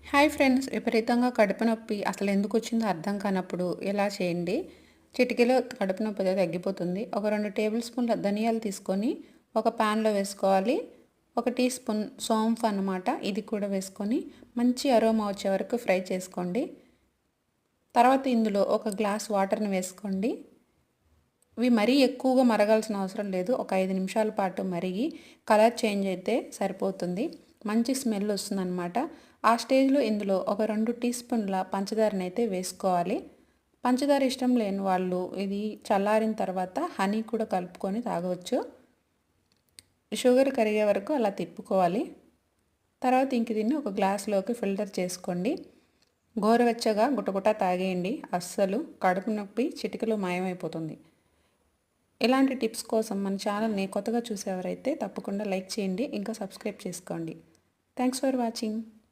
Hi friends, విపరీతంగా కడుపు నొప్పి అసలు ఎందుకు వచ్చిందో అర్థం కానప్పుడు ఇలా చేయండి. చిటికెలో కడుపు నొప్పి అయితే తగ్గిపోతుంది. ఒక 2 టేబుల్ స్పూన్ల ధనియాలు తీసుకొని ఒక ప్యాన్లో వేసుకోవాలి. 1 టీ స్పూన్ సోంఫ్ అన్నమాట, ఇది కూడా వేసుకొని మంచి అరోమా వచ్చే వరకు ఫ్రై చేసుకోండి. తర్వాత ఇందులో ఒక గ్లాస్ వాటర్ని వేసుకోండి. ఇవి మరీ ఎక్కువగా మరగాల్సిన అవసరం లేదు. ఒక 5 నిమిషాల పాటు మరిగి కలర్ చేంజ్ అయితే సరిపోతుంది. మంచి స్మెల్ వస్తుందన్నమాట. ఆ స్టేజ్లో ఇందులో ఒక 2 టీ స్పూన్ల పంచదారని అయితే వేసుకోవాలి. పంచదార ఇష్టం లేని వాళ్ళు ఇది చల్లారిన తర్వాత హనీ కూడా కలుపుకొని తాగవచ్చు. షుగర్ కరిగే వరకు అలా తిప్పుకోవాలి. తర్వాత ఇంక దీన్ని ఒక గ్లాస్లోకి ఫిల్టర్ చేసుకోండి. గోరువెచ్చగా గుటగుట తాగేయండి. అస్సలు కడుపు నొప్పి చిటికలో మాయమైపోతుంది. ఇలాంటి టిప్స్ కోసం మన ఛానల్ని కొత్తగా చూసేవారైతే తప్పకుండా లైక్ చేయండి, ఇంకా సబ్స్క్రైబ్ చేసుకోండి. Thanks for watching.